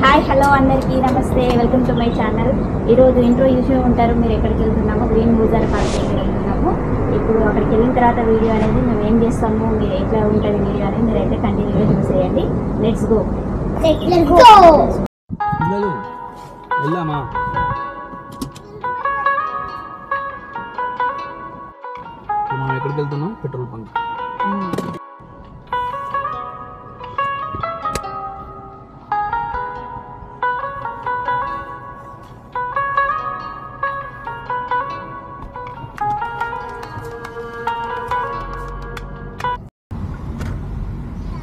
Hi hello అందరికీ నమస్తే, welcome to my channel. ఈరోజు ఇంట్రో చూసే ఉంటారు మీరు ఎక్కడికి వెళ్తున్నాము. గ్రీన్ మ్యూజియం పార్క్కి వెళ్తున్నాము. ఇప్పుడు అక్కడికి వెళ్ళిన తర్వాత వీడియో అనేది మేము ఏం చేస్తాము, మీరు ఎట్లా ఉంటుంది వీడియో అనేది మీరు అయితే కంటిన్యూగా చూసేయండి. Let's go. మనం ఎక్కడికి వెళ్తున్నాం? Petrol bunk.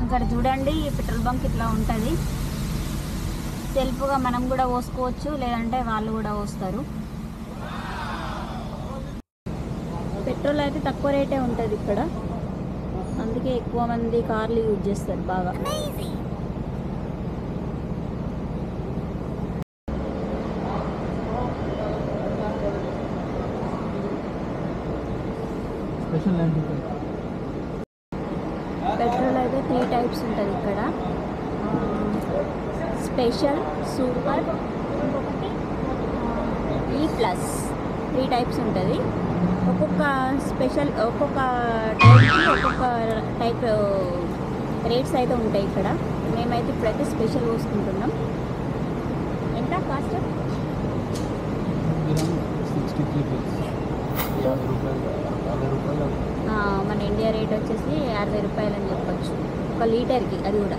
ఇక్కడ చూడండి, పెట్రోల్ బంక్ ఇట్లా ఉంటుంది. సెల్ఫ్గా మనం కూడా పోసుకోవచ్చు, లేదంటే వాళ్ళు కూడా పోస్తారు. పెట్రోల్ అయితే తక్కువ రేటే ఉంటుంది ఇక్కడ, అందుకే ఎక్కువ మంది కార్లు యూజ్ చేస్తారు బాగా. పెట్రోల్ అయితే 3 టైప్స్ ఉంటుంది ఇక్కడ. స్పెషల్, సూపర్, ఇంకొకటి E+. 3 టైప్స్ ఉంటుంది. ఒక్కొక్క స్పెషల్, ఒక్కొక్క టైప్ రేట్స్ అయితే ఉంటాయి ఇక్కడ. మేమైతే ఇప్పుడైతే స్పెషల్ పోసుకుంటున్నాం. ఎంత కాస్ట్? 63 మన ఇండియా రేట్ వచ్చేసి 60 రూపాయలు అని చెప్పచ్చు, 1 లీటర్కి. అది కూడా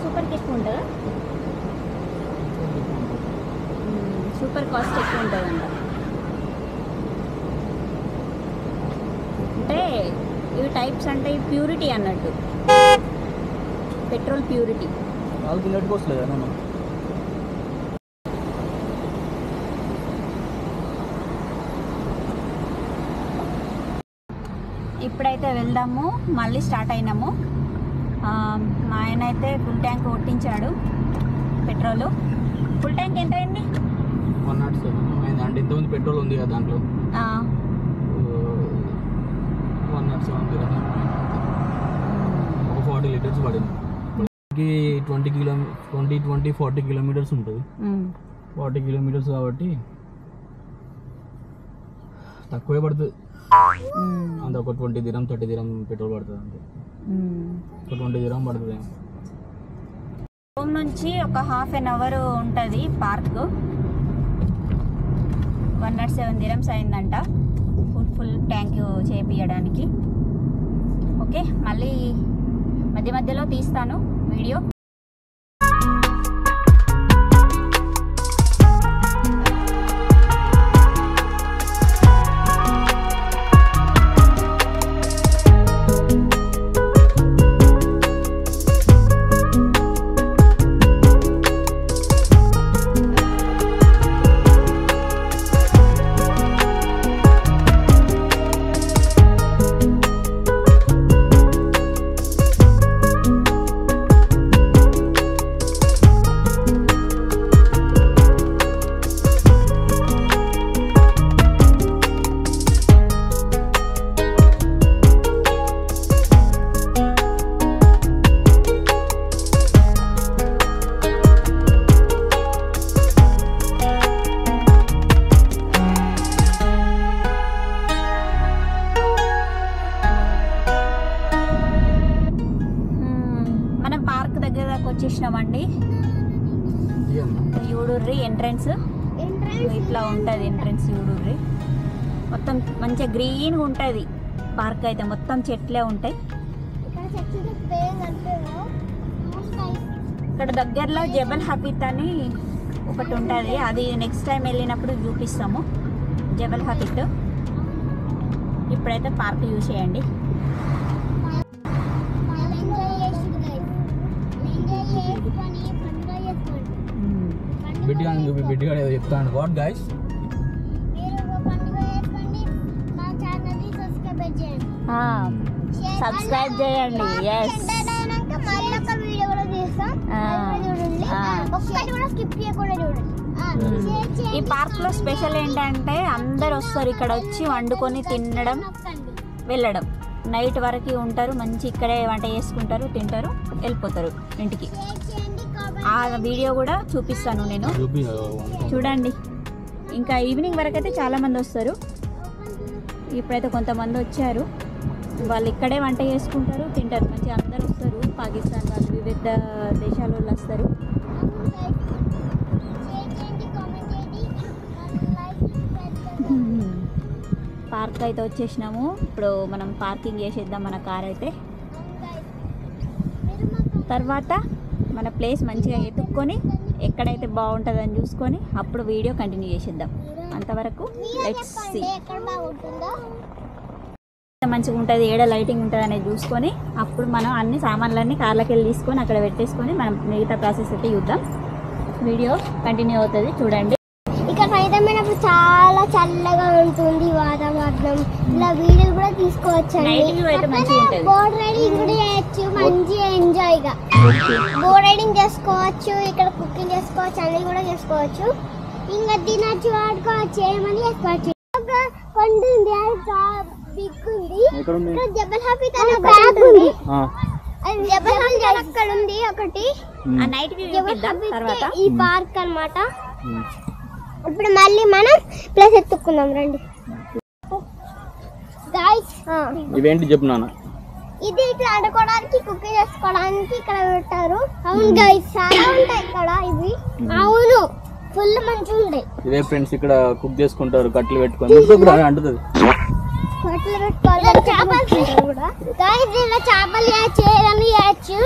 సూపర్కి ఎక్కువ ఉంటుందా? సూపర్ కాస్ట్ ఎక్కువ ఉంటుందంట. అంటే ఇవి టైప్స్ అంటే ప్యూరిటీ అన్నట్టు, పెట్రోల్ ప్యూరిటీ. ఇప్పుడైతే వెళ్దాము, మళ్ళీ స్టార్ట్ అయినాము. మా ఆయన అయితే ఫుల్ ట్యాంక్ కొట్టించాడు పెట్రోల్. ఫుల్ ట్యాంక్ ఎంత అయింది? 107 అంటే ఇంతకుముందు పెట్రోల్ ఉంది కదా దాంట్లో. 107 ఒక 40 లీటర్స్ పడింది. 40 కిలోమీటర్స్ ఉంటుంది. 40 కిలోమీటర్స్ కాబట్టి తక్కువే పడుతుంది. అంత ఒక 20 దిరం 30 దిరం పెట్రోల్ పడుతుంది. అంతే, ఒక 20 దిరం పడుతుంది. రూమ్ నుంచి ఒక ½ an hour ఉంటుంది పార్క్. 107 dirhams అయిందంట ఫుల్ ట్యాంక్ చేపియడానికి. ఓకే, మళ్ళీ మధ్య మధ్యలో తీస్తాను వీడియో. వచ్చేసినామండి. యూడుర్రి ఎంట్రన్స్ ఇట్లా ఉంటుంది. ఎంట్రన్స్ యూడుర్రి మొత్తం మంచిగా గ్రీన్గా ఉంటుంది. పార్క్ అయితే మొత్తం చెట్లే ఉంటాయి. ఇక్కడ దగ్గరలో జబల్ హఫీద్ అని ఒకటి ఉంటుంది, అది నెక్స్ట్ టైం వెళ్ళినప్పుడు చూపిస్తాము. జబల్ హఫీద్. ఇప్పుడైతే పార్క్ యూజ్ చేయండి. బిడ్డిగా చెప్తాను. వాట్ గైస్, సబ్స్క్రైబ్ చేయండి. ఈ పార్క్ లో స్పెషల్ ఏంటంటే అందరు వస్తారు ఇక్కడ వచ్చి వండుకొని తినడం వెళ్ళడం. నైట్ వరకు ఉంటారు, మంచి ఇక్కడే వంట చేసుకుంటారు, తింటారు, వెళ్ళిపోతారు ఇంటికి. ఆ వీడియో కూడా చూపిస్తాను నేను, చూడండి. ఇంకా ఈవినింగ్ వరకు అయితే చాలామంది వస్తారు. ఇప్పుడైతే కొంతమంది వచ్చారు, వాళ్ళు ఇక్కడే వంట చేసుకుంటారు, తింటారు, మంచిగా అందరు వస్తారు. పాకిస్తాన్ వాళ్ళు, వివిధ దేశాల వాళ్ళు వస్తారు. పార్క్ అయితే వచ్చేసినాము. ఇప్పుడు మనం పార్కింగ్ చేసేద్దాం మన కార్ అయితే. తర్వాత మన ప్లేస్ మంచిగా ఎత్తుక్కొని ఎక్కడైతే బాగుంటుందని చూసుకొని అప్పుడు వీడియో కంటిన్యూ చేసేద్దాం. అంతవరకు లెట్స్ సీ. మంచిగా ఉంటుంది, ఏడ లైటింగ్ ఉంటుంది అనేది చూసుకొని అప్పుడు మనం అన్ని సామాన్లన్నీ కార్లోకి వెళ్ళి తీసుకొని అక్కడ పెట్టేసుకొని మనం మిగతా ప్రాసెస్ అయితే చూద్దాం. వీడియో కంటిన్యూ అవుతుంది, చూడండి. ఇక్కడ పైదమైనప్పుడు చాలా చల్లగా ఉంటుంది వాతావరణం. ఇలా వీడియోలు కూడా తీసుకోవచ్చు. బోట్ రైడింగ్ కూడా చేయొచ్చు, మంచిగా ఎంజాయ్గా బోట్ రైడింగ్ చేసుకోవచ్చు, ఇక్కడ కుకింగ్ చేసుకోవచ్చు, అన్ని కూడా చేసుకోవచ్చు. ఇంకా తినచ్చు, ఆడుకోవచ్చు, ఏమని చేసుకోవచ్చు. కొండ ఉంది, అది చాలా బిగ్ ఉంది. ఇక్కడ జబల్ హఫీజ్ అనే బ్యాగ్ ఉంది. జబల్ హఫీజ్ అక్కడ ఉంది ఒకటి. ఈ పార్క్ అన్నమాట. ఇప్పుడు మళ్ళీ మనం ప్లేస్ ఎత్తుకుందాం, రండి గైస్. ఇవేంటి చెప్పు నాన్న? ఇది ఇట్లా ఆడుకోవడానికి, కుకింగ్ చేసుకోవడానికి ఇక్కడ పెట్టారు. అవును గైస్, చాలా ఉంటాయి ఇక్కడ ఇవి. అవును, ఫుల్ మంచిగా ఉంటాయి. ఇదే ఫ్రెండ్స్, ఇక్కడ కుక్ చేసుకుంటారు కట్లు పెట్టుకొని అంటుంది. కట్లు పెట్టుకోవాలి, చేపలు కూడా గైస్. ఇలా చేపలు చేయొచ్చు,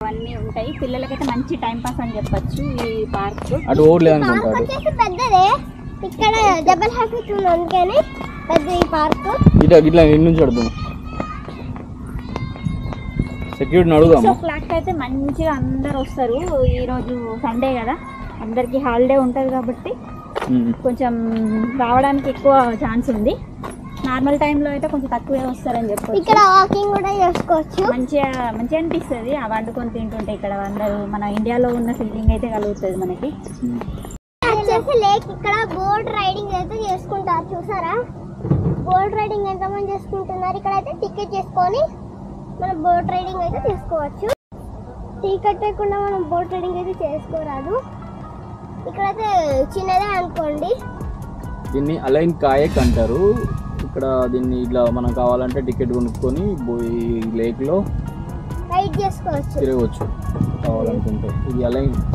అవన్నీ ఉంటాయి. పిల్లలకైతే మంచి టైం పాస్ అని చెప్పొచ్చు ఈ పార్క్. అటు పార్క్ వచ్చేసి పెద్దదే. ఇక్కడ జబల్ హఫీజ్ ఉంది, అందుకని పెద్ద ఈ పార్క్. ఇట్లా నుంచి అడుగుదాం, సెక్యూరిటీని అడుగుదాం. 6 o'clock అయితే మంచిగా అందరు వస్తారు. ఈరోజు సండే కదా, అందరికి హాలిడే ఉంటుంది కాబట్టి కొంచెం రావడానికి ఎక్కువ ఛాన్స్ ఉంది. నార్మల్ టైంలో అయితే కొంచెం తక్కువే వస్తారని చెప్పొచ్చు. ఇక్కడ వాకింగ్ కూడా చేసుకోవచ్చు, మంచిగా అనిపిస్తుంది ఆ వండుకొని తింటుంటే. ఇక్కడ అందరూ మన ఇండియాలో ఉన్న ఫీలింగ్ అయితే కలుగుతుంది మనకి. వచ్చేసి లేక్, ఇక్కడ బోట్ రైడింగ్ అయితే చేసుకుంటారు, చూసారా? బోట్ రైడింగ్ ఎంతమంది చేసుకుంటున్నారు. ఇక్కడ అయితే టికెట్ చేసుకొని మనం బోట్ రైడింగ్ అయితే చేసుకోవచ్చు. టికెట్ లేకుండా మనం బోట్ రైడింగ్ అయితే చేసుకోరాదు. ఇక్కడైతే చిన్నదే అనుకోండి. దీన్ని అలైన్ కాయక్ అంటారు. ఇక్కడ దీన్ని ఇట్లా మనం కావాలంటే టికెట్ కొనుక్కొని లేక్ లో రైడ్ చేసుకోవచ్చు, తిరగవచ్చు కావాలనుకుంటే. ఇది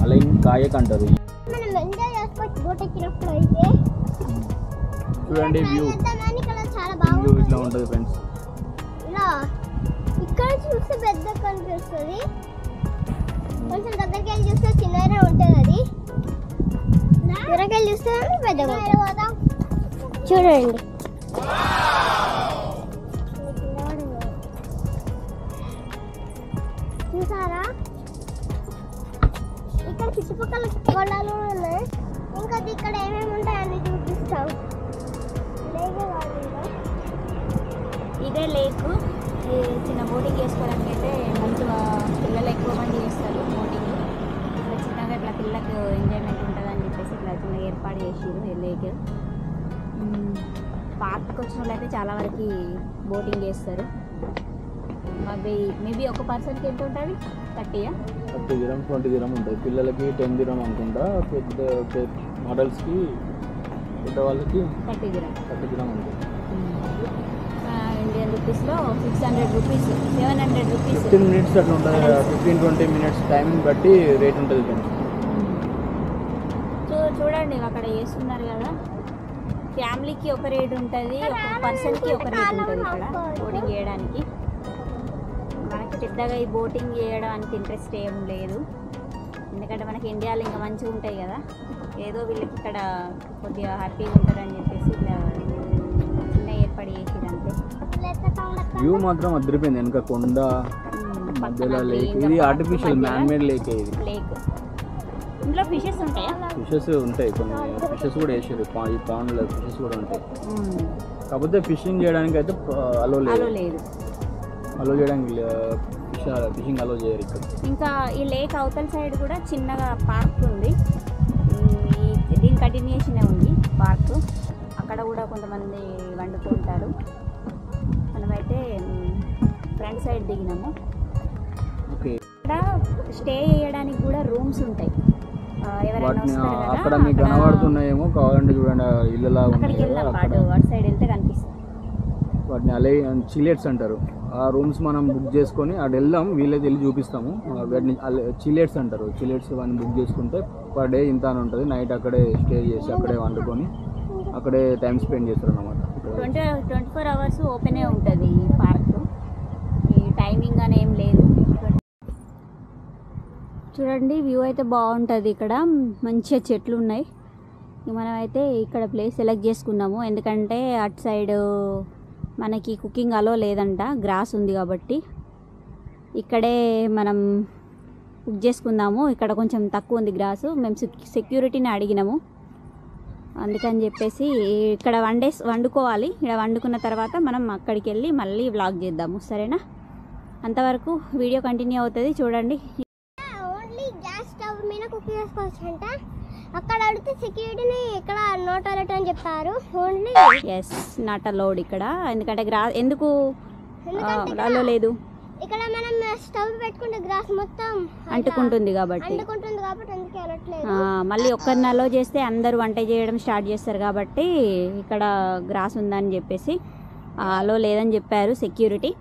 అలైన్ కాయక్ అంటారు. మనం ఎంజాయ్ చేసుకోవచ్చు బోట్ ఎక్కినప్పుడు. అయితే చూడండి వ్యూ, ఇక్కడ చాలా బాగుంది. ఇట్లా ఉంటుంది ఫ్రెండ్స్. ఇలా ఇక్కడ చూస్తే పెద్ద కనిపిస్తుంది, కొంచెం దగ్గరికి వెళ్ళి చూస్తే చిన్నగా ఉంటుంది. అది దూరంకి వెళ్ళి చూస్తే పెద్దగా చూడండి. చూసారా? ఇక్కడ చుట్టుపక్కల కొండలు ఉన్నాయి. ఇంకా ఇక్కడ ఏమేమి ఉంటాయని చూపిస్తాం. ఇదే లేక్. చిన్న బోటింగ్ చేసుకోవడానికి అయితే మంచిగా పిల్లలు ఎక్కువ మంది చేస్తారు బోటింగ్. ఇట్లా చిన్నగా ఇట్లా పిల్లలకు ఎంజాయ్మెంట్ ఉంటుందని చెప్పేసి ఇట్లా చిన్న ఏర్పాటు చేసారు ఈ లేక్. పార్క్కి వచ్చిన వాళ్ళు అయితే చాలా వరకు బోటింగ్ చేస్తారు. మేబీ ఒక పర్సన్కి ఎంత ఉంటుంది? 30 dirham 20 dirham ఉంటుంది. పిల్లలకి 10 dirham అనుకుంటా. పెద్ద మోడల్స్కి పెద్దవాళ్ళకి 30 dirham ఉంటుంది. ఇండియన్ రూపీస్లో 600 రూపీస్, 700 రూపీస్. 15 minutes అట్లా ఉంటుంది. 15-20 minutes టైమింగ్ బట్టి రేట్ ఉంటుంది ఫ్రెండ్స్. చూడండి అక్కడ చేస్తున్నారు కదా, ఫ్యామిలీకి ఒక రేట్ ఉంటుంది, ఒక పర్సన్కి ఒక రేట్ ఉంటుంది ఇక్కడ బోటింగ్ చేయడానికి. మనకి పెద్దగా ఈ బోటింగ్ చేయడానికి ఇంట్రెస్ట్ ఏం లేదు, ఎందుకంటే మనకి ఇండియాలో ఇంకా మంచిగా ఉంటాయి కదా. ఏదో వీళ్ళకి ఇక్కడ కొద్దిగా హ్యాపీగా ఉంటారని చెప్పేసి ఇట్లా చిన్న ఏర్పాటు చేసేది అంతే. వ్యూ మాత్రం అదిరిపోయింది. వెనక కొండ మధ్యలో లేక్. ఇది ఆర్టిఫిషియల్ మ్యాన్ మేడ్ లేక్. ఇది లేక్. ఇందులో ఫిషెస్ ఉంటాయా? ఫిషెస్ ఉంటాయి, కొన్ని ఫిషెస్ కూడా వేసారు. ఈ పాండ్లో ఫిషెస్ కూడా ఉంటాయి. కాకపోతే ఫిషింగ్ చేయడానికి అయితే అలో లేదు. అలో చేయడానికి ఫిషింగ్ అలో చేయరు ఇక్కడ. ఇంకా ఈ లేక్ అవతల సైడ్ కూడా చిన్నగా పార్క్ ఉంది. దీని కంటిన్యూషనే ఉంది పార్క్. అక్కడ కూడా కొంతమంది వండుకుంటారు. మనమైతే ఫ్రంట్ సైడ్ దిగినాము. ఓకే. ఇక్కడ స్టే చేయడానికి కూడా రూమ్స్ ఉంటాయి. ఎవరైనా వస్తారు కదా అక్కడ మీకు కనబడుతున్నాయేమో, కావాలంటే చూడండి ఇళ్ళలా అక్కడికి వెళ్దాం. అటు సైడ్ వెళ్తే కనిపిస్తుంది. వాటిని చిలేట్స్ అంటారు. ఆ రూమ్స్ మనం బుక్ చేసుకొని అటు వెళ్దాం, వీలైతే వెళ్ళి చూపిస్తాము. వాటిని చిలేట్స్ అంటారు. చిలేట్స్ వాటిని బుక్ చేసుకుంటే పర్ డే ఇంత అని ఉంటుంది. నైట్ అక్కడే స్టే చేసి అక్కడే వండుకొని అక్కడే టైం స్పెండ్ చేస్తారు అన్నమాట. 24 hours ఓపెనే ఉంటుంది ఈ పార్క్. ఈ టైమింగ్ అని ఏం లేదు. చూడండి వ్యూ అయితే బాగుంటుంది. ఇక్కడ మంచిగా చెట్లు ఉన్నాయి. మనమైతే ఇక్కడ ప్లేస్ సెలెక్ట్ చేసుకున్నాము, ఎందుకంటే అటు సైడ్ మనకి కుకింగ్ అలో లేదంట, గ్రాస్ ఉంది కాబట్టి ఇక్కడే మనం కుక్ చేసుకుందాము. ఇక్కడ కొంచెం తక్కువ ఉంది గ్రాసు. మేము సెక్యూరిటీని అడిగినాము, అందుకని చెప్పేసి ఇక్కడ వండుకోవాలి. ఇక్కడ వండుకున్న తర్వాత మనం అక్కడికి వెళ్ళి మళ్ళీ వ్లాగ్ చేద్దాము, సరేనా? అంతవరకు వీడియో కంటిన్యూ అవుతుంది, చూడండి. ఓన్లీ గ్యాస్ స్టవ్ మీద కుక్ చేసుకోవచ్చంట. అక్కడ అడిగితే సెక్యూరిటీని ఇక్కడ నాట్ అలౌడ్ అని చెప్పారు. ఓన్లీ ఎస్ నాట్ అలౌడ్ ఇక్కడ, ఎందుకంటే ఎందుకు అలో లేదు? ఇక్కడ మనం స్టవ్ పెట్టుకుంటే గ్రాస్ మొత్తం అంటుకుంటుంది కాబట్టి అందుకే అలట్లేదు. మళ్ళీ ఒక్కరిని అలో చేస్తే అందరూ వంట చేయడం స్టార్ట్ చేస్తారు కాబట్టి ఇక్కడ గ్రాస్ ఉందని చెప్పేసి అలో లేదని చెప్పారు సెక్యూరిటీ.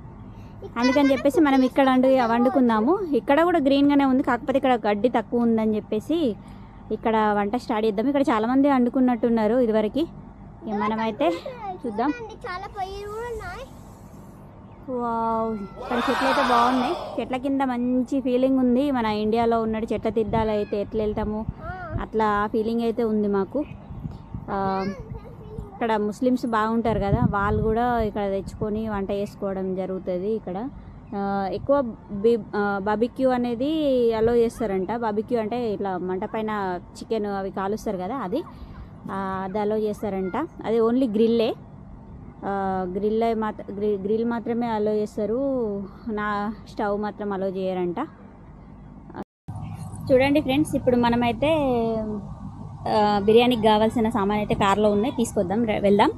అందుకని చెప్పేసి మనం ఇక్కడ వండుకుందాము. ఇక్కడ కూడా గ్రీన్గానే ఉంది, కాకపోతే ఇక్కడ గడ్డి తక్కువ ఉందని చెప్పేసి ఇక్కడ వంట స్టార్ట్ చేద్దాం. ఇక్కడ చాలామంది వండుకున్నట్టున్నారు ఇదివరకు. మనమైతే చూద్దాం. చాలా పొయ్యిలు కూడా ఉన్నాయి. వావ్, ఇక్కడ చెట్లు అయితే బాగున్నాయి. చెట్ల కింద మంచి ఫీలింగ్ ఉంది. మన ఇండియాలో ఉన్నట్టు చెట్ల తిద్దాలు అయితే ఎట్లా వెళ్తాము అట్లా ఆ ఫీలింగ్ అయితే ఉంది మాకు. ఇక్కడ ముస్లిమ్స్ బాగుంటారు కదా, వాళ్ళు కూడా ఇక్కడ తెచ్చుకొని వంట చేసుకోవడం జరుగుతుంది. ఇక్కడ ఎక్కువ బాబిక్యూ అనేది అలో చేస్తారంట. బాబిక్యూ అంటే ఇట్లా మంట పైన చికెన్ అవి కాలుస్తారు కదా, అది అలో చేస్తారంట. అది ఓన్లీ గ్రిల్లే, గ్రిల్ మాత్రమే అలో చేస్తారు. నా స్టవ్ మాత్రం అలో చేయరంట. చూడండి ఫ్రెండ్స్, ఇప్పుడు మనమైతే బిర్యానీకి కావాల్సిన సామాన్ అయితే కార్లో ఉన్నాయి, తీసుకొద్దాం, వెళ్దాం.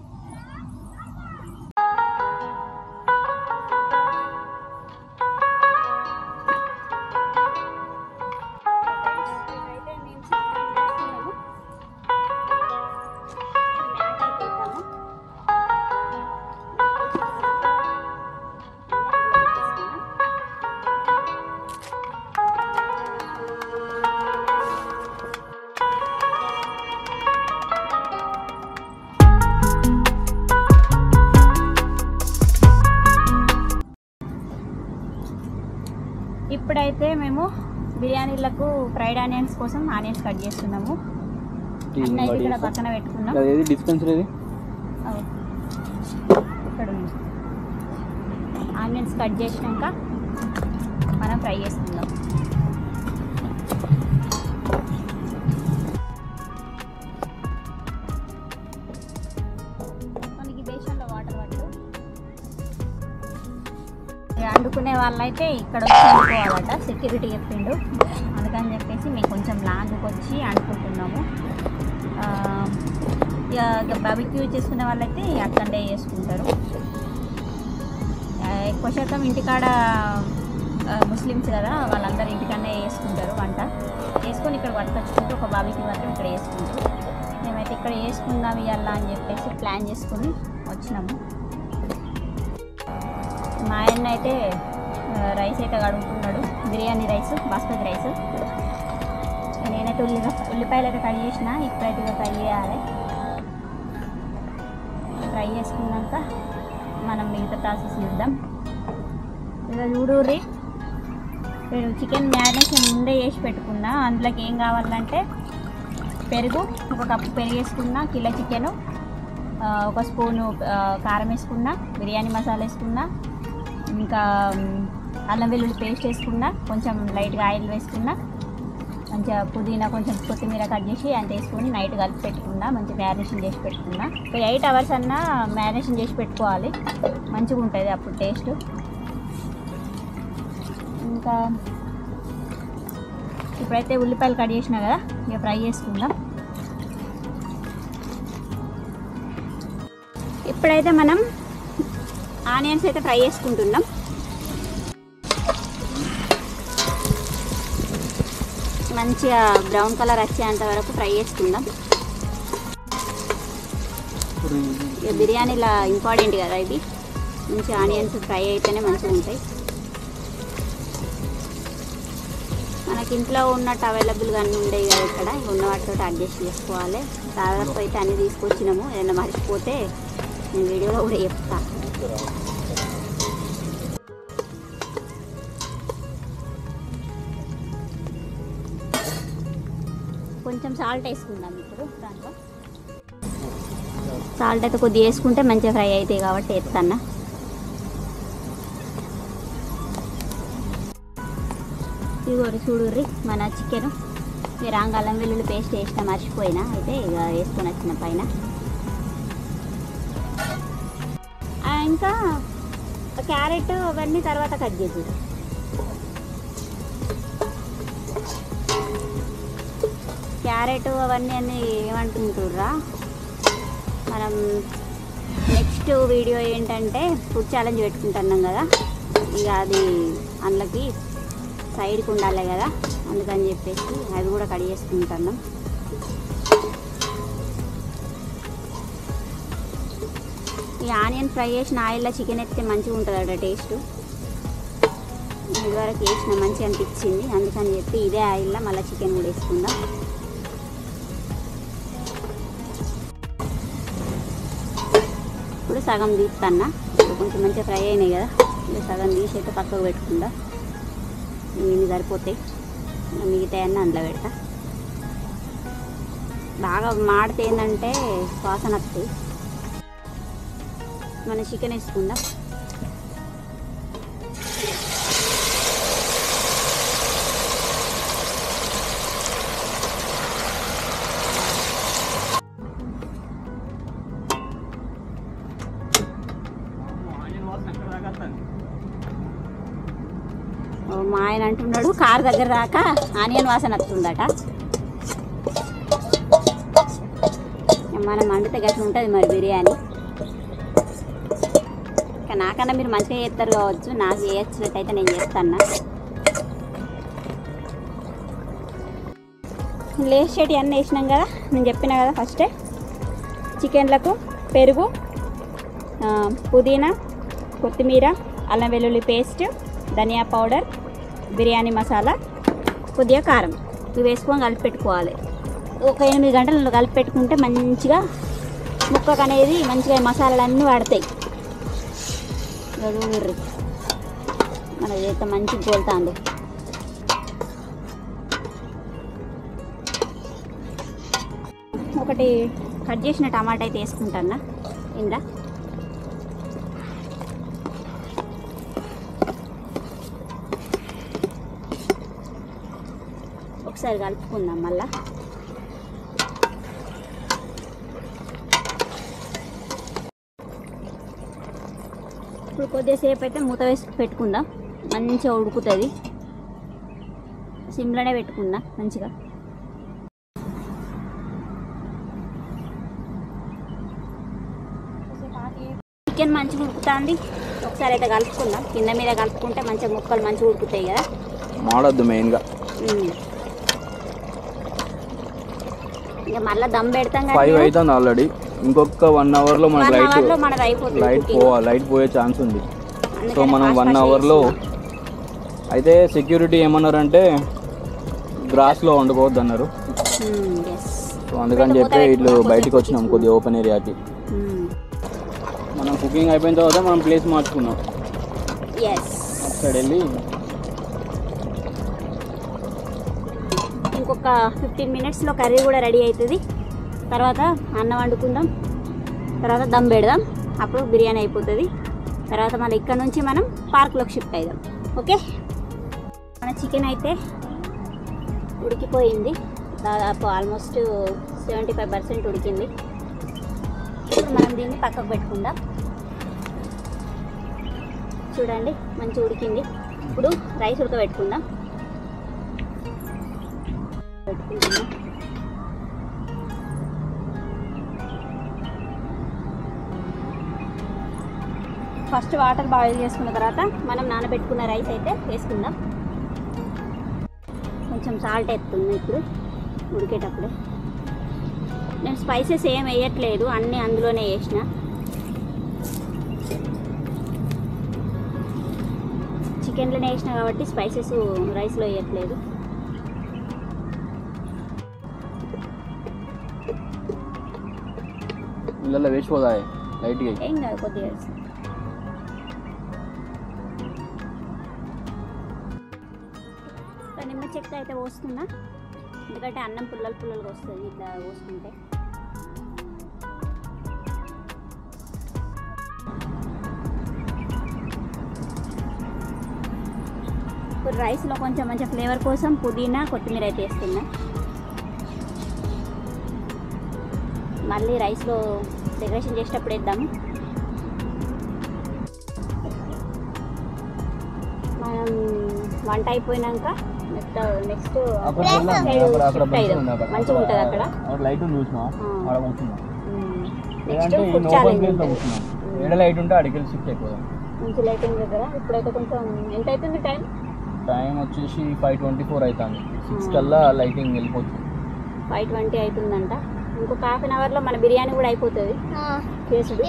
ఇప్పుడైతే మేము బిర్యానీలకు ఫ్రైడ్ ఆనియన్స్ కోసం ఆనియన్స్ కట్ చేస్తున్నాము. అన్నీ అయితే ఇక్కడ పక్కన పెట్టుకున్నాం. ఇక్కడ ఉంది. ఆనియన్స్ కట్ చేసినాక మనం ఫ్రై చేసుకుందాం. మనకి బేషన్లో వాటర్ పట్టు వండుకునే వాళ్ళైతే ఇక్కడ వచ్చి వండుకోవాలట, సెక్యూరిటీ చెప్పిండు. అందుకని చెప్పేసి మేము కొంచెం లాంగ్కి వచ్చి వండుకుంటున్నాము. ఇక బార్బిక్యూ చేసుకునే వాళ్ళైతే అక్కడే చేసుకుంటారు. ఎక్కువ శాతం ఇంటికాడ ముస్లిమ్స్ కదా, వాళ్ళందరూ ఇంటికనే చేసుకుంటారు వంట. చేసుకొని ఇక్కడ పట్టుకొచ్చుకుంటూ ఒక బార్బిక్యూ మాత్రం ఇక్కడ చేసుకుంటారు. మేమైతే ఇక్కడ చేసుకుందాం ఇవాళ అని చెప్పేసి ప్లాన్ చేసుకుని వచ్చినాము. మా ఆయన అయితే రైస్ అయితే కడుగుతున్నాడు, బిర్యానీ రైస్, బాస్మతి రైస్. నేనైతే ఉల్లిపాయలు అయితే కట్ చేసిన, ఇప్పుడైతే ఇక ఫ్రై చేయాలి. ఫ్రై చేసుకున్నాక మనం మిగతా ప్రాసెస్ చూద్దాం. ఇక చూడుర్రి, నేను చికెన్ మ్యారినేషన్ ముందే చేసి పెట్టుకున్నా. అందులోకి ఏం కావాలంటే పెరుగు, ఒక కప్పు పెరుగు వేసుకున్నా, కిలో చికెను, ఒక స్పూను కారం వేసుకున్నా, బిర్యానీ మసాలా వేసుకున్నా, ఇంకా అల్లం వెల్లుల్లి పేస్ట్ వేసుకున్నా, కొంచెం లైట్గా ఆయిల్ వేసుకున్నా, మంచిగా పుదీనా కొంచెం కొత్తిమీర కట్ చేసి అంత వేసుకొని నైట్ కలిపి పెట్టుకున్నా, మంచిగా మ్యారినేషన్ చేసి పెట్టుకున్నా. ఒక 8 hours అన్నా మ్యారినేషన్ చేసి పెట్టుకోవాలి, మంచిగా ఉంటుంది అప్పుడు టేస్ట్. ఇంకా ఇప్పుడైతే ఉల్లిపాయలు కట్ చేసినా కదా, ఇక ఫ్రై చేసుకుందాం. ఇప్పుడైతే మనం ఆనియన్స్ అయితే ఫ్రై చేసుకుంటున్నాం. మంచిగా బ్రౌన్ కలర్ వచ్చేంత వరకు ఫ్రై చేసుకుందాం. ఇక బిర్యానీలా ఇంపార్టెంట్ కదా ఇది, మంచి ఆనియన్స్ ఫ్రై అయితేనే మంచిగా ఉంటాయి. మనకి ఇంట్లో ఉన్నట్టు అవైలబుల్గా అన్నీ ఉండేవి కదా, ఇక్కడ ఉన్న వాటితో అడ్జస్ట్ చేసుకోవాలి. దాదాపు అయితే అన్నీ తీసుకొచ్చినాము, ఏదైనా మర్చిపోతే నేను వీడియోలో కూడా చెప్తాను. కొంచెం సాల్ట్ వేసుకుందాం ఇప్పుడు. దాంట్లో సాల్ట్ అయితే కొద్దిగా వేసుకుంటే మంచిగా ఫ్రై అవుతాయి కాబట్టి వేస్తాను. ఇదిగోరి చూడుర్రి మన చికెను. మీరు అల్లం వెల్లుల్లి పేస్ట్ వేసిన మర్చిపోయినా, అయితే ఇక వేసుకొని వచ్చిన పైన. ఇంకా క్యారెట్ అవన్నీ తర్వాత కట్ చేద్దాం. క్యారెట్ అవన్నీ అన్నీ ఏమంటుంటుర్రా, మనం నెక్స్ట్ వీడియో ఏంటంటే ఫుడ్ ఛాలెంజ్ పెట్టుకుంటున్నాం కదా, ఇక అది అందులోకి సైడ్కి ఉండాలి కదా, అందుకని చెప్పేసి అవి కూడా కట్ చేసుకుంటున్నాం. ఈ ఆనియన్ ఫ్రై చేసిన ఆయిల్లో చికెన్ ఎత్తే మంచిగా ఉంటుందట టేస్ట్. ఇదివరకు వేసిన మంచిగా అనిపించింది, అందుకని చెప్పి ఇదే ఆయిల్లో మళ్ళీ చికెన్ కూడా వేసుకుందాం. ఇప్పుడు సగం తీస్తాను, కొంచెం మంచిగా ఫ్రై అయినాయి కదా, ఇప్పుడు సగం తీసి అయితే పక్కకు పెట్టుకుందా. ఇన్ని సరిపోతాయి, మిగతాయన్నీ అందులో పెడతా. బాగా మాడితే ఏంటంటే వాసన వస్తాయి. మన చికెన్ వేసుకుందాం. మా ఆయన అంటున్నాడు కారు దగ్గర దాకా ఆనియన్ వాసన వస్తుందట. మనం వండితే గట్ల ఉంటుంది మరి బిర్యానీ. ఇంకా నాకన్నా మీరు మంచిగా చేస్తారు కావచ్చు, నాకు చేయొచ్చినట్టయితే నేను చేస్తాను. లేస్ చెట్టు అన్నీ వేసినాం కదా, నేను చెప్పినా కదా ఫస్టే. చికెన్లకు పెరుగు, పుదీనా, కొత్తిమీర, అల్లం వెల్లుల్లి పేస్ట్, ధనియా పౌడర్, బిర్యానీ మసాలా, కొద్దిగా కారం ఇవి వేసుకొని కలిపి పెట్టుకోవాలి. ఒక 8 గంటలు కలిపి పెట్టుకుంటే మంచిగా ముక్కకు అనేది మంచిగా మసాలాలు అన్నీ వాడతాయి. చూడండి మన చేత మంచిగా గోలుతుంది. ఒకటి కట్ చేసిన టమాటా అయితే వేసుకుంటాను ఇందా. ఒకసారి కలుపుకుందాం మళ్ళా. ఇప్పుడు కొద్దిసేపు అయితే మూత వేసి పెట్టుకుందాం, మంచిగా ఉడుకుతుంది. సిమ్లోనే పెట్టుకుందాం మంచిగా. చికెన్ మంచిగా ఉడుకుతుంది, ఒకసారి అయితే కలుపుకుందాం. కింద మీద కలుపుకుంటే మంచిగా ముక్కలు మంచిగా ఉడుకుతాయి కదా. మాడద్దు మెయిన్గా. ఇంకా మళ్ళీ దమ్ పెడతాం 5 అవుతుంది ఆల్రెడీ. ఇంకొక 1 అవర్లో మనకి లైట్ పోయే ఛాన్స్ ఉంది. సో మనం 1 అవర్లో అయితే సెక్యూరిటీ ఏమన్నారంటే గ్రాస్లో వండుకోవద్దు అన్నారు. సో అందుకని చెప్పి ఇట్లు బయటికి వచ్చినాం కొద్దిగా ఓపెన్ ఏరియాకి. మనం కుకింగ్ అయిపోయిన తర్వాత మనం ప్లేస్ మార్చుకున్నాం. అక్కడ వెళ్ళి ఇంకొక 15 మినిట్స్లో కర్రీ కూడా రెడీ అవుతుంది. తర్వాత అన్నం వండుకుందాం, తర్వాత దమ్ పెడదాం, అప్పుడు బిర్యానీ అయిపోతుంది. తర్వాత మళ్ళీ ఇక్కడ నుంచి మనం పార్క్లోకి షిఫ్ట్ అవుదాం. ఓకే, మన చికెన్ అయితే ఉడికిపోయింది, దాదాపు ఆల్మోస్ట్ 75% ఉడికింది. ఇప్పుడు మనం దీన్ని పక్కకు పెట్టుకుందాం. చూడండి మంచిగా ఉడికింది. ఇప్పుడు రైస్ ఉడకబెట్టుకుందాం. ఫస్ట్ వాటర్ బాయిల్ చేసుకున్న తర్వాత మనం నానబెట్టుకున్న రైస్ అయితే వేసుకుందాం. కొంచెం సాల్ట్ ఎత్తున్నా ఇప్పుడు ఉడికేటప్పుడే. నేను స్పైసెస్ ఏం వేయట్లేదు, అన్నీ అందులోనే వేసిన. చికెన్లోనే వేసిన కాబట్టి స్పైసెస్ రైస్లో వేయట్లేదు. ఇళ్ళల్లో వేసిపోదా లైట్గా? ఏం కాదు, కొద్దిగా నిమ్మ చెక్క అయితే పోస్తున్నా, ఎందుకంటే అన్నం పుల్లలుగా వస్తుంది ఇట్లా పోసుకుంటే. ఇప్పుడు రైస్లో కొంచెం మంచి ఫ్లేవర్ కోసం పుదీనా కొత్తిమీర అయితే వేస్తున్నా. మళ్ళీ రైస్లో డెకరేషన్ చేసేటప్పుడు వేద్దాము. మనం వంట అయిపోయినాక నెక్స్ట్ మంచిగా ఉంటుంది అక్కడ. లైట్ చూసినా నెక్స్ట్ లైట్ ఉంటే అడిగి షిఫ్ట్ అయిపోదాం. మంచి లైటింగ్ దగ్గర. ఇప్పుడైతే కొంచెం ఎంత అవుతుంది టైం వచ్చేసి 5:24 అవుతుంది. 6 కల్లా లైటింగ్ వెళ్ళిపోతుంది. 5:20 అవుతుందంట. ఇంకొక హాఫ్ అన్ అవర్లో మన బిర్యానీ కూడా అయిపోతుంది చేసుడు.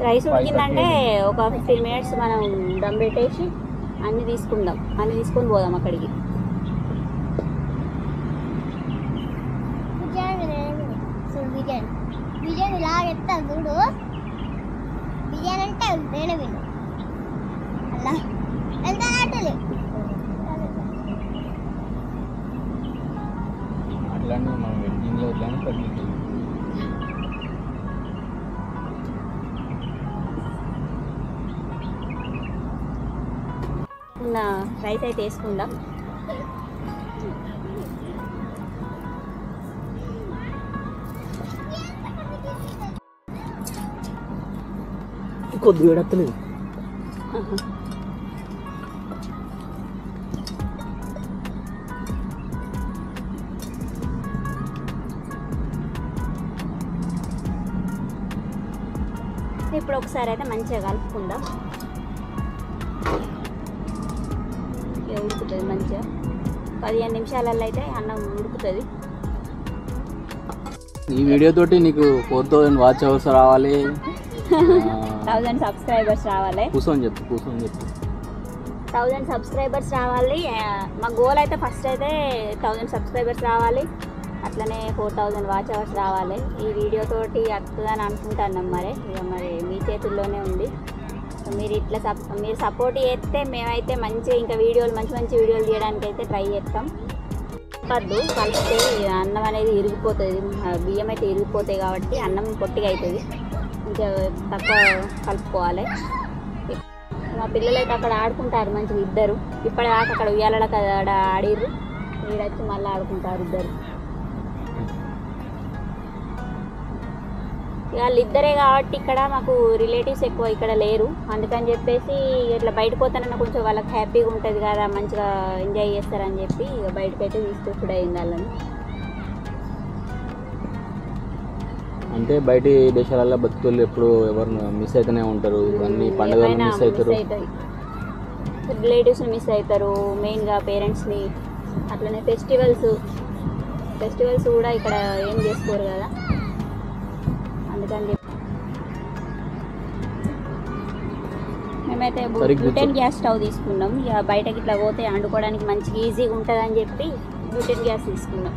రైస్ ఉడికిందంటే ఒక 15 మినిట్స్ మనం దమ్ పెట్టేసి అన్నీ తీసుకుందాం, అన్నీ తీసుకొని పోదాం అక్కడికి. బిర్యానీ లాగెత్తా చూడు. బిర్యానీ అంటే నేనే విను అలా ఎంత నాటలే అట్లాంటి మనం వెడ్డింగ్లో ఇట్లానే తగ్గింది. రైస్ అయితే వేసుకుందాం. కొద్దిగా ఎడతలేదు. ఇప్పుడు ఒకసారి అయితే మంచిగా కలుపుకుందాం. ఉడుకుతుంది మంచిగా. 15 నిమిషాలలో అయితే అన్నం ఉడుకుతుంది. ఈ వీడియో తోటి నీకు 4000 వాచ్ అవర్స్ రావాలి, 1000 సబ్స్క్రైబర్స్ రావాలి. కూర్చొని చెప్పు 1000 సబ్స్క్రైబర్స్ రావాలి. మా గోల్ అయితే ఫస్ట్ అయితే 1000 సబ్స్క్రైబర్స్ రావాలి, అట్లనే 4000 వాచ్ అవర్స్ రావాలి. ఈ వీడియో తోటి వస్తుందని అనుకుంటున్నాం. మరి మీ చేతుల్లోనే ఉంది. మీరు ఇట్లా మీరు సపోర్ట్ చేస్తే మేమైతే మంచిగా ఇంకా మంచి వీడియోలు తీయడానికి అయితే ట్రై చేస్తాం. పద్దు కలిపితే అన్నం అనేది ఇరిగిపోతుంది, బియ్యం అయితే ఇరిగిపోతాయి కాబట్టి అన్నం పొట్టిగా అవుతుంది. ఇంకా తక్కువ కలుపుకోవాలి. మా పిల్లలు అయితే అక్కడ ఆడుకుంటారు మంచిగా ఇద్దరు. ఇప్పటిదాకా అక్కడ ఉయ్యాల కదా ఆడిర్రు, వీడొచ్చి మళ్ళీ ఆడుకుంటారు ఇద్దరు. వాళ్ళిద్దరే కాబట్టి ఇక్కడ మాకు రిలేటివ్స్ ఎక్కువ ఇక్కడ లేరు. అందుకని చెప్పేసి ఇట్లా బయటకు పోతానన్నా కొంచెం వాళ్ళకి హ్యాపీగా ఉంటుంది కదా, మంచిగా ఎంజాయ్ చేస్తారని చెప్పి ఇక బయటకైతే తీసుకొచ్చుడు అయింది వాళ్ళని. అంటే బయటి దేశాలలో బతుకులు ఎప్పుడు ఎవరు మిస్ అయితేనే ఉంటారు. అన్ని పండుగలు మిస్ అవుతారు, రిలేటివ్స్ని మిస్ అవుతారు, మెయిన్గా పేరెంట్స్ని. అట్లనే ఫెస్టివల్స్ కూడా ఇక్కడ ఏం చేసుకోరు కదా, అందుకని చెప్పి మేమైతే బ్యూటెన్ గ్యాస్ స్టవ్ తీసుకున్నాం. ఇక బయటకి ఇట్లా పోతే వండుకోవడానికి మంచిగా ఈజీగా ఉంటుందని చెప్పి బ్యూటెన్ గ్యాస్ తీసుకున్నాం.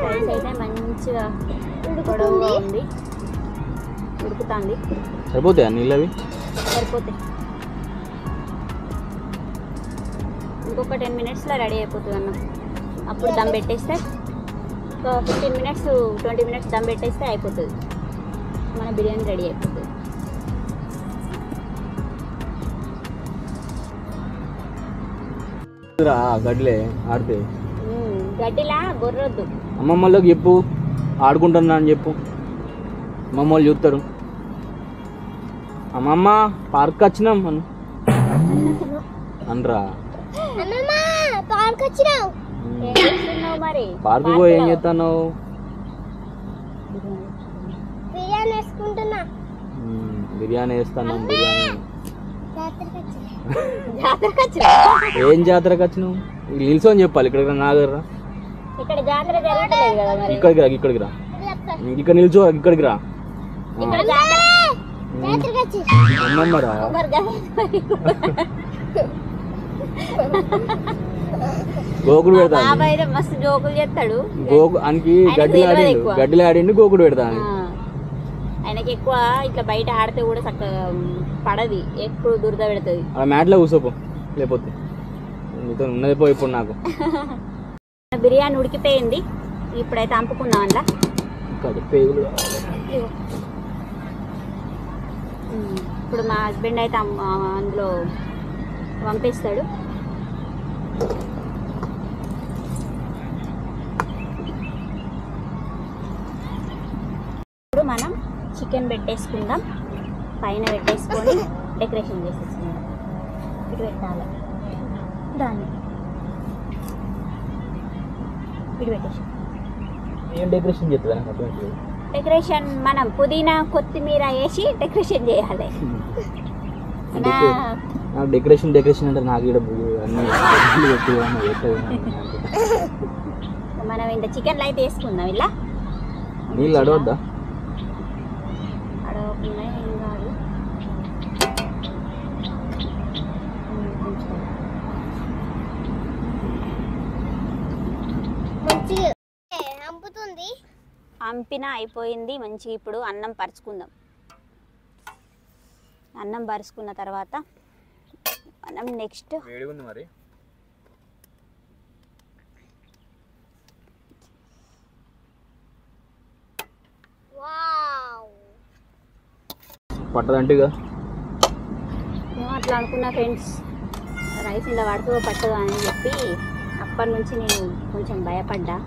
రైస్ అయితే మంచిగా పొడవుగా ఉంది, ఉడుకుతుంది. సరిపోతాయి నీళ్ళవి? సరిపోతాయి. ఇంకొక 10 మినిట్స్లో రెడీ అయిపోతుంది అన్నం. అప్పుడు దమ్ పెట్టేస్తే ఒక 15 మినిట్స్ 20 మినిట్స్ దమ్ పెట్టేస్తే అయిపోతుంది, మన బిర్యానీ రెడీ అయిపోతుంది. గడ్లే ఆడితే గడ్డిలా బొర్రొద్దు. అమ్మమ్మలోకి చెప్పు ఆడుకుంటున్నా అని చెప్పు, అమ్మమ్మ వాళ్ళు చూస్తారు. అమ్మమ్మ పార్క్ వచ్చినాం మనం అనరా. పార్క్ వచ్చినావు మరి పార్క్ పోయి ఏం చేస్తాను? బిర్యానీ వేసుకుంటున్నా. బిర్యానీ వేస్తాను. బిర్యానీ జాతరకు వచ్చిన ఏం జాతరకు వచ్చినావు నిల్చొని చెప్పాలి ఇక్కడ నా దగ్గర ఇక్కడ జాతర జరుగుతలేదు కదా మరి ఇక్కడికి రా ఇక్కడ నిల్చో ఇక్కడికి రా ఇక్కడ జాతర అమ్మమ్మరా గోకుడు పెడతా బాబాయ్ మస్తు జోకులు చేస్తాడు ఆయనకి గడ్డిలో ఆడిండు గోకుడు పెడతా ఆయనకి ఎక్కువ ఇట్లా బయట ఆడితే కూడా చక్కగా పడది ఎక్కువ దురద పెడుతుంది అలా మ్యాట్లో కూర్చోపో లేకపోతే నీతో ఉన్నది పో ఇప్పుడు నాకు బిర్యానీ ఉడికిపోయింది ఇప్పుడైతే అంపుకుందాం అందులో ఇప్పుడు మా హస్బెండ్ అయితే అందులో పంపిస్తాడు ఇప్పుడు మనం చికెన్ పెట్టేసుకుందాం పైన పెట్టేసుకొని డెకరేషన్ చేసేసుకుందాం ఇటు పెట్టాలి దాన్ని ఇటు పెట్టేసి ఏం డెకరేషన్ చేస్తుందా డెకరేషన్ మనం పుదీనా కొత్తిమీర వేసి డెకరేషన్ చేయాలి నాకు డెకరేషన్ అంటే నాకు ఇక్కడ మనం ఇంత చికెన్లో అయితే వేసుకుందాం ఇలా నీళ్ళు అడవద్దా అడవకుండా ఏం కాదు అంపిన అయిపోయింది మంచిగా ఇప్పుడు అన్నం పరుచుకుందాం అన్నం పరుచుకున్న తర్వాత మనం నెక్స్ట్ మరి పట్టదంటిగా మేము అట్లా అనుకున్నా ఫ్రెండ్స్ రైస్ ఇలా పడుతుందో పట్టదో అని చెప్పి అప్పటి నుంచి నేను కొంచెం భయపడ్డా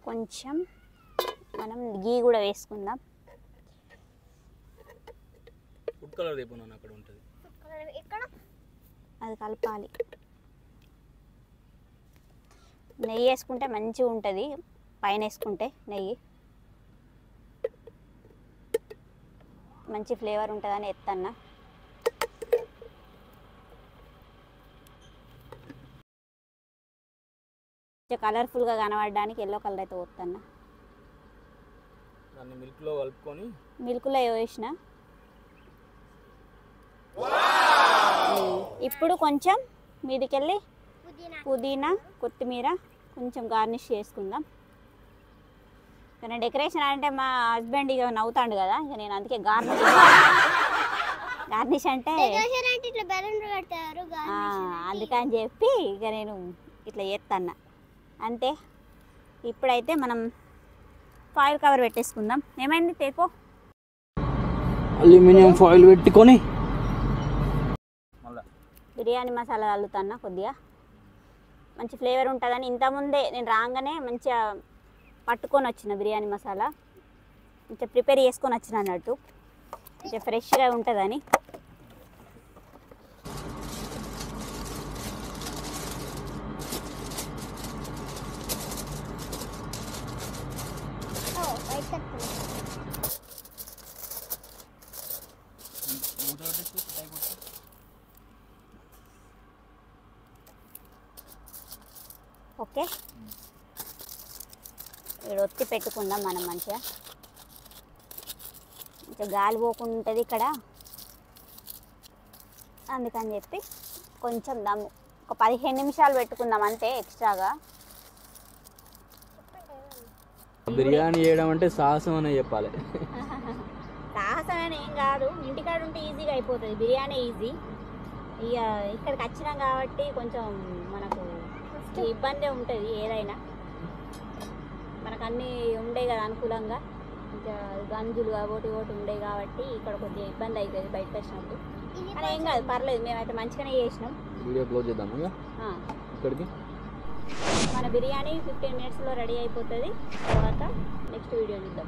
కొంచెం మనం గీ కూడా వేసుకుందాం ఫుడ్ కలర్ అక్కడ ఉంటుంది అది కలపాలి నెయ్యి వేసుకుంటే మంచిగా ఉంటుంది పైన వేసుకుంటే నెయ్యి మంచి ఫ్లేవర్ ఉంటుందని ఎత్తన్నా కలర్ఫుల్గా కనబడడానికి ఎల్లో కలర్ అయితే పోతున్నా దాన్ని మిల్క్లో కలుపుకొని మిల్క్లో వేసిన ఇప్పుడు కొంచెం మీదికెళ్ళి పుదీనా కొత్తిమీర కొంచెం గార్నిష్ చేసుకుందాం కానీ డెకరేషన్ అంటే మా హస్బెండ్ ఇక నవ్వుతాడు కదా ఇక నేను అందుకే గార్నిష్ అంటే అందుకని చెప్పి ఇక నేను ఇట్లా చేస్తాను అంతే ఇప్పుడైతే మనం ఫాయిల్ కవర్ పెట్టేసుకుందాం ఏమైంది తేపో అల్యూమినియం ఫాయిల్ పెట్టుకొని బిర్యానీ మసాలా చల్లుతాను కొద్దిగా మంచి ఫ్లేవర్ ఉంటుందని ఇంతకుముందే నేను రాగానే మంచిగా పట్టుకొని వచ్చిన బిర్యానీ మసాలా కొంచెం ప్రిపేర్ చేసుకొని వచ్చిన అన్నట్టు కొంచెం ఫ్రెష్గా ఉంటుందని ఓకే ఇక్కడ ఒత్తి పెట్టుకుందాం మనం మంచిగా కొంచెం గాలి పోకుండా ఉంటుంది ఇక్కడ అందుకని చెప్పి కొంచెం దమ్ము ఒక 15 నిమిషాలు పెట్టుకుందాం అంతే ఎక్స్ట్రాగా బిర్యానీ చేయడం అంటే సాహసం అనే చెప్పాలి సాహసం అని ఏం కాదు ఇంటికాడ ఉంటే ఈజీగా అయిపోతుంది బిర్యానీ ఈజీ ఇక ఇక్కడికి వచ్చినాం కాబట్టి కొంచెం మనకు ఇబ్బందే ఉంటుంది ఏదైనా మనకు అన్నీ ఉండే కదా అనుకూలంగా ఇంకా గంజులు ఒకటి ఉండే కాబట్టి ఇక్కడ కొద్దిగా ఇబ్బంది అవుతుంది బయటకు వచ్చినప్పుడు అని ఏం కాదు పర్లేదు మేమైతే మంచిగానే చేసినాం వీడియో క్లోజ్ చేద్దాము ఇక్కడికి మన బిర్యానీ 15 మినిట్స్లో రెడీ అయిపోతుంది తర్వాత నెక్స్ట్ వీడియో చూద్దాం